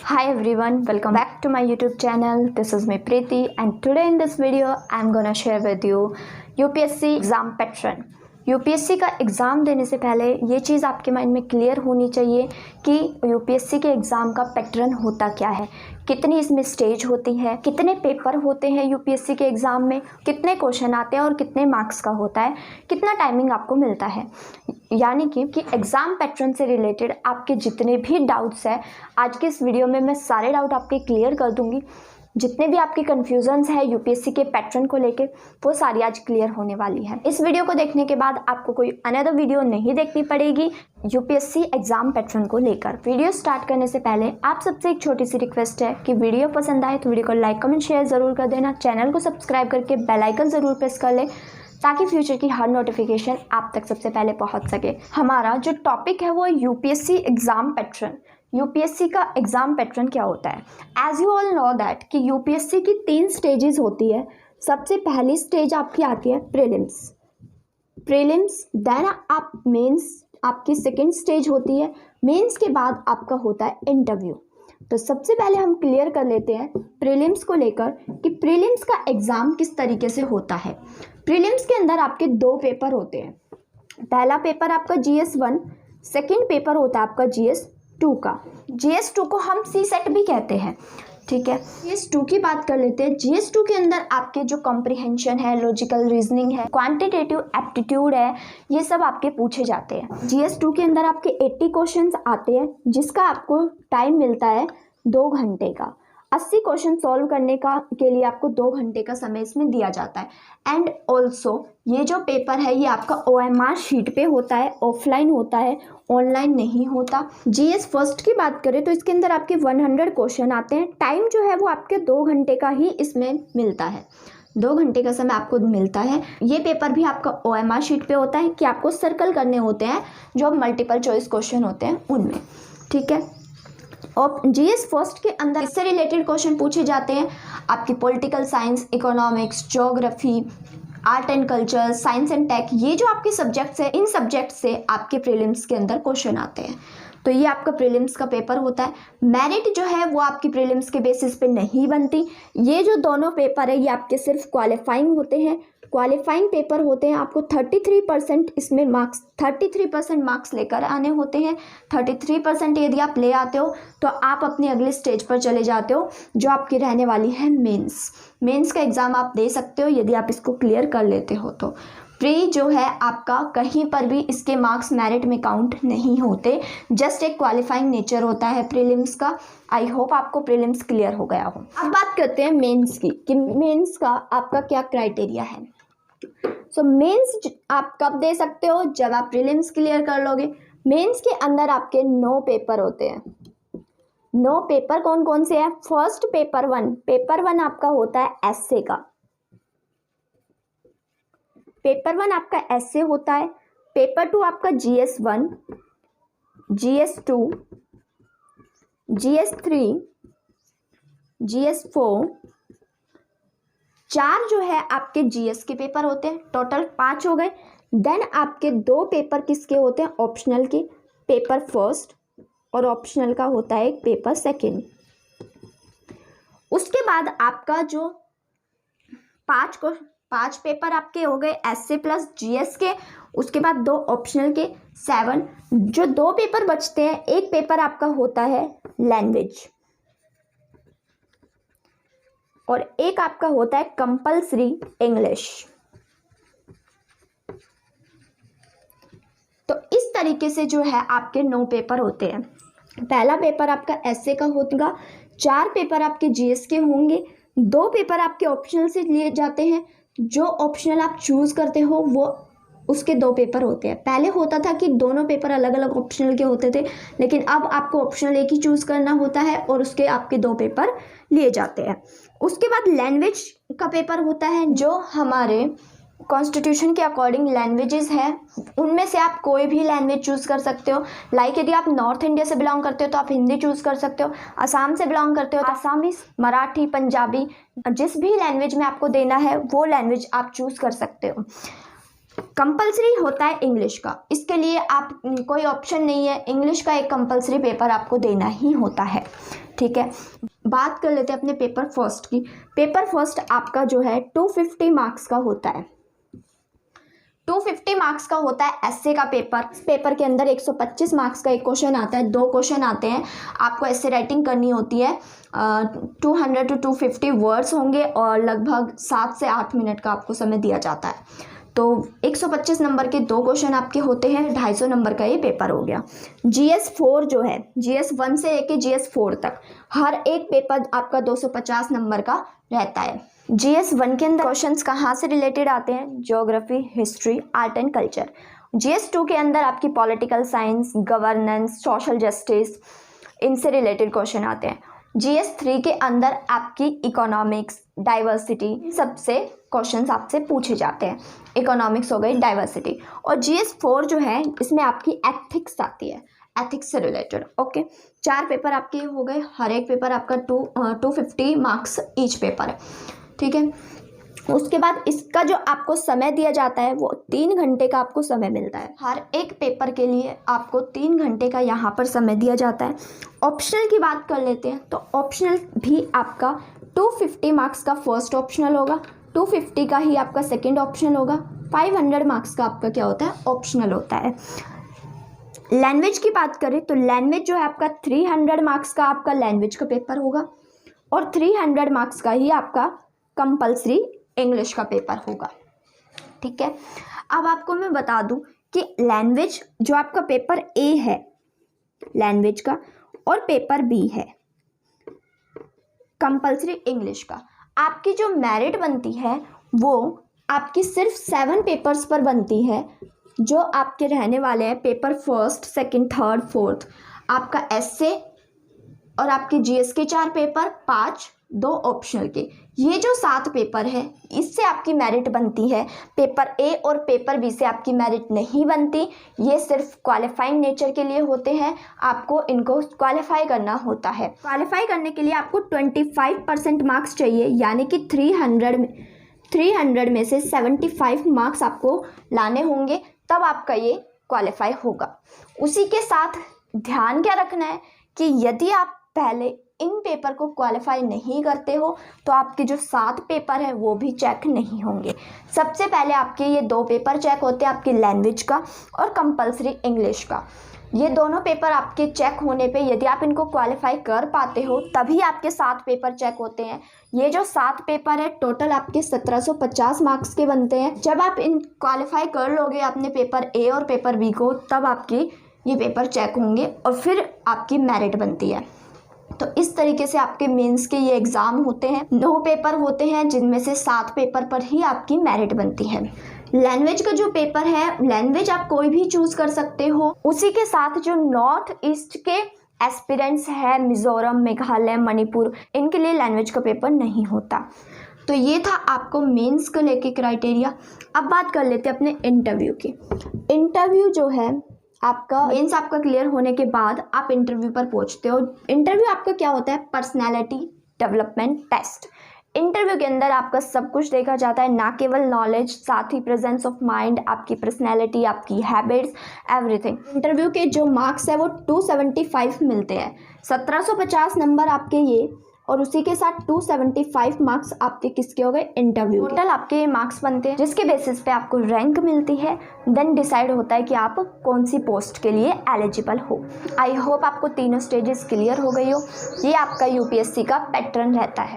Hi everyone, welcome back to my YouTube channel. This is me Preeti and today in this video I am gonna share with you UPSC exam pattern. UPSC का exam देने से पहले ये चीज़ आपके mind में clear होनी चाहिए कि यूपीएससी के एग्ज़ाम का पैटर्न होता क्या है, कितनी इसमें स्टेज होती है, कितने पेपर होते हैं यूपीएससी के एग्ज़ाम में, कितने क्वेश्चन आते हैं और कितने मार्क्स का होता है, कितना टाइमिंग आपको मिलता है। यानी कि एग्ज़ाम पैटर्न से रिलेटेड आपके जितने भी डाउट्स हैं आज के इस वीडियो में मैं सारे डाउट आपके क्लियर कर दूंगी। जितने भी आपके कन्फ्यूजन्स है यूपीएससी के पैटर्न को लेके वो सारी आज क्लियर होने वाली है। इस वीडियो को देखने के बाद आपको कोई अनदर वीडियो नहीं देखनी पड़ेगी यूपीएससी एग्जाम पैटर्न को लेकर। वीडियो स्टार्ट करने से पहले आप सबसे एक छोटी सी रिक्वेस्ट है कि वीडियो पसंद आए तो वीडियो को लाइक कमेंट शेयर ज़रूर कर देना, चैनल को सब्सक्राइब करके बेल आइकन ज़रूर प्रेस कर ले ताकि फ्यूचर की हर नोटिफिकेशन आप तक सबसे पहले पहुंच सके। हमारा जो टॉपिक है वो यूपीएससी एग्जाम पैटर्न। यूपीएससी का एग्ज़ाम पैटर्न क्या होता है? As you all know that कि यूपीएससी की 3 स्टेजेस होती है। सबसे पहली स्टेज आपकी आती है प्रीलिम्स, देन आप मेंस, आपकी सेकेंड स्टेज होती है मेंस के बाद आपका होता है इंटरव्यू। तो सबसे पहले हम क्लियर कर लेते हैं प्रीलिम्स को लेकर कि प्रीलिम्स का एग्ज़ाम किस तरीके से होता है। प्रीलिम्स के अंदर आपके 2 पेपर होते हैं। पहला पेपर आपका GS1, सेकेंड पेपर होता है आपका GS2 का। GS2 को हम C-सेट भी कहते हैं, ठीक है। GS2 की बात कर लेते हैं। GS2 के अंदर आपके जो कॉम्प्रिहेंशन है, लॉजिकल रीजनिंग है, क्वांटिटेटिव एप्टीट्यूड है, ये सब आपके पूछे जाते हैं। GS2 के अंदर आपके 80 क्वेश्चंस आते हैं जिसका आपको टाइम मिलता है 2 घंटे का। 80 क्वेश्चन सॉल्व करने के लिए आपको 2 घंटे का समय इसमें दिया जाता है। एंड ऑल्सो ये जो पेपर है ये आपका OMR शीट पे होता है, ऑफलाइन होता है, ऑनलाइन नहीं होता। GS फर्स्ट की बात करें तो इसके अंदर आपके 100 क्वेश्चन आते हैं। टाइम जो है वो आपके 2 घंटे का ही इसमें मिलता है, 2 घंटे का समय आपको मिलता है। ये पेपर भी आपका OMR शीट पे होता है कि आपको सर्कल करने होते हैं जो मल्टीपल चॉइस क्वेश्चन होते हैं उनमें, ठीक है। और GS फर्स्ट के अंदर इससे रिलेटेड क्वेश्चन पूछे जाते हैं आपकी political science, economics, geography, art and culture, science and tech, ये जो आपके सब्जेक्ट्स हैं इन सब्जेक्ट से आपके प्रीलिम्स के अंदर क्वेश्चन आते हैं। तो ये आपका प्रीलिम्स का पेपर होता है। मेरिट जो है वो आपकी प्रीलिम्स के बेसिस पे नहीं बनती। ये जो दोनों पेपर है ये आपके सिर्फ क्वालिफाइंग होते हैं, क्वालिफाइंग पेपर होते हैं। आपको 33% इसमें मार्क्स, 33% मार्क्स लेकर आने होते हैं। 33% यदि आप ले आते हो तो आप अपनी अगले स्टेज पर चले जाते हो जो आपकी रहने वाली है मेंस का एग्ज़ाम आप दे सकते हो यदि आप इसको क्लियर कर लेते हो तो। प्री जो है आपका कहीं पर भी इसके मार्क्स मेरिट में काउंट नहीं होते, जस्ट एक क्वालिफाइंग नेचर होता है प्रीलिम्स का। आई होप आपको प्रीलिम्स क्लियर हो गया हो। अब बात करते हैं मेंस की कि मेंस का आपका क्या क्राइटेरिया है। सो मेंस आप कब दे सकते हो? जब आप प्रीलिम्स क्लियर कर लोगे। मेंस के अंदर आपके 9 पेपर होते हैं। 9 पेपर कौन कौन से हैं? फर्स्ट पेपर 1 आपका होता है एस्से का। पेपर 1 आपका एस्से होता है। पेपर 2 आपका GS1, GS2, GS3, GS4, 4 जो है आपके GS के पेपर होते हैं। टोटल 5 हो गए। देन आपके 2 पेपर किसके होते हैं? ऑप्शनल के, पेपर फर्स्ट और ऑप्शनल का होता है एक पेपर सेकेंड। उसके बाद आपका जो 5 पेपर आपके हो गए एस्से प्लस GS के, उसके बाद 2 ऑप्शनल के, 7। जो 2 पेपर बचते हैं, एक पेपर आपका होता है लैंग्वेज और एक आपका होता है कंपल्सरी इंग्लिश। तो इस तरीके से जो है आपके 9 पेपर होते हैं। पहला पेपर आपका एस्से का होगा, 4 पेपर आपके GS के होंगे, 2 पेपर आपके ऑप्शनल से लिए जाते हैं। जो ऑप्शनल आप चूज करते हो वो उसके 2 पेपर होते हैं। पहले होता था कि दोनों पेपर अलग अलग ऑप्शनल के होते थे, लेकिन अब आपको ऑप्शनल एक ही चूज करना होता है और उसके आपके 2 पेपर लिए जाते हैं। उसके बाद लैंग्वेज का पेपर होता है जो हमारे कॉन्स्टिट्यूशन के अकॉर्डिंग लैंग्वेजेस है, उनमें से आप कोई भी लैंग्वेज चूज़ कर सकते हो। लाइक यदि आप नॉर्थ इंडिया से बिलोंग करते हो तो आप हिंदी चूज़ कर सकते हो, असम से बिलोंग करते हो तो आसामीज, मराठी, पंजाबी, जिस भी लैंग्वेज में आपको देना है वो लैंग्वेज आप चूज़ कर सकते हो। कंपलसरी होता है इंग्लिश का, इसके लिए आप कोई ऑप्शन नहीं है, इंग्लिश का एक कंपलसरी पेपर आपको देना ही होता है, ठीक है। बात कर लेते हैं अपने पेपर फर्स्ट की। पेपर फर्स्ट आपका जो है 250 मार्क्स का होता है। 250 मार्क्स का होता है एस्से का पेपर। इस पेपर के अंदर 125 मार्क्स का एक क्वेश्चन आता है, 2 क्वेश्चन आते हैं। आपको एस्से राइटिंग करनी होती है, 200 to 250 वर्ड्स होंगे और लगभग 7 से 8 मिनट का आपको समय दिया जाता है। तो 125 नंबर के 2 क्वेश्चन आपके होते हैं, 250 नंबर का ये पेपर हो गया। GS 4 जो है, GS 1 से लेके GS 4 तक हर एक पेपर आपका 250 नंबर का रहता है। GS 1 के अंदर क्वेश्चंस कहाँ से रिलेटेड आते हैं? Geography, history, art and culture. GS 2 के अंदर आपकी political science, governance, social justice, इनसे रिलेटेड क्वेश्चन आते हैं। GS 3 के अंदर आपकी इकोनॉमिक्स, डाइवर्सिटी, सबसे क्वेश्चंस आपसे पूछे जाते हैं। इकोनॉमिक्स हो गई, डाइवर्सिटी। और GS 4 जो है इसमें आपकी एथिक्स आती है, एथिक्स से रिलेटेड। ओके, 4 पेपर आपके हो गए, हर एक पेपर आपका 250 मार्क्स ईच पेपर है, ठीक है। उसके बाद इसका जो आपको समय दिया जाता है वो 3 घंटे का आपको समय मिलता है। हर एक पेपर के लिए आपको 3 घंटे का यहाँ पर समय दिया जाता है। ऑप्शनल की बात कर लेते हैं तो ऑप्शनल भी आपका 250 मार्क्स का फर्स्ट ऑप्शनल होगा, 250 का ही आपका सेकेंड ऑप्शनल होगा, 500 मार्क्स का आपका क्या होता है? ऑप्शनल होता है। लैंग्वेज की बात करें तो लैंग्वेज जो है आपका 300 मार्क्स का आपका लैंग्वेज का पेपर होगा और 300 मार्क्स का ही आपका कंपलसरी इंग्लिश का पेपर होगा, ठीक है। अब आपको मैं बता दूं कि लैंग्वेज जो आपका पेपर ए है लैंग्वेज का और पेपर बी है कंपलसरी इंग्लिश का, आपकी जो मेरिट बनती है वो आपकी सिर्फ 7 पेपर्स पर बनती है जो आपके रहने वाले हैं paper first, second, third, fourth. आपका एस्से और आपके GS के 4 पेपर, 5, 2 ऑप्शनल के, ये जो 7 पेपर है इससे आपकी मेरिट बनती है। पेपर ए और पेपर बी से आपकी मेरिट नहीं बनती, ये सिर्फ क्वालिफाइंग नेचर के लिए होते हैं, आपको इनको क्वालिफाई करना होता है। क्वालिफाई करने के लिए आपको 25% मार्क्स चाहिए, यानी कि 300 में से 75 मार्क्स आपको लाने होंगे, तब आपका ये क्वालिफाई होगा। उसी के साथ ध्यान क्या रखना है कि यदि आप पहले इन पेपर को क्वालिफाई नहीं करते हो तो आपके जो 7 पेपर है वो भी चेक नहीं होंगे। सबसे पहले आपके ये 2 पेपर चेक होते हैं, आपकी लैंग्वेज का और कंपलसरी इंग्लिश का। ये दोनों पेपर आपके चेक होने पे यदि आप इनको क्वालिफाई कर पाते हो तभी आपके 7 पेपर चेक होते हैं। ये जो 7 पेपर है टोटल आपके 1750 मार्क्स के बनते हैं। जब आप इन क्वालिफाई कर लोगे अपने पेपर ए और पेपर बी को, तब आपकी ये पेपर चेक होंगे और फिर आपकी मेरिट बनती है। तो इस तरीके से आपके मेंस के ये एग्ज़ाम होते हैं। 9 पेपर होते हैं जिनमें से 7 पेपर पर ही आपकी मेरिट बनती है। लैंग्वेज का जो पेपर है, लैंग्वेज आप कोई भी चूज़ कर सकते हो। उसी के साथ जो नॉर्थ ईस्ट के एस्पिरेंट्स है, मिज़ोरम, मेघालय, मणिपुर, इनके लिए लैंग्वेज का पेपर नहीं होता। तो ये था आपको मेंस को लेके क्राइटेरिया। अब बात कर लेते हैं अपने इंटरव्यू की। इंटरव्यू जो है आपका मेंस आपका क्लियर होने के बाद आप इंटरव्यू पर पहुंचते हो। इंटरव्यू आपका क्या होता है? Personality development test. इंटरव्यू के अंदर आपका सब कुछ देखा जाता है, ना केवल नॉलेज, साथ ही प्रेजेंस ऑफ माइंड, आपकी पर्सनैलिटी, आपकी हैबिट्स, एवरीथिंग। इंटरव्यू के जो मार्क्स है वो 275 मिलते हैं। 1750 नंबर आपके ये और उसी के साथ 275 मार्क्स आपके किसके हो गए? इंटरव्यू। टोटल आपके मार्क्स बनते हैं जिसके बेसिस पे आपको रैंक मिलती है, देन डिसाइड होता है कि आप कौन सी पोस्ट के लिए एलिजिबल हो। आई होप आपको तीनों स्टेजेस क्लियर हो गई हो। ये आपका UPSC का पैटर्न रहता है।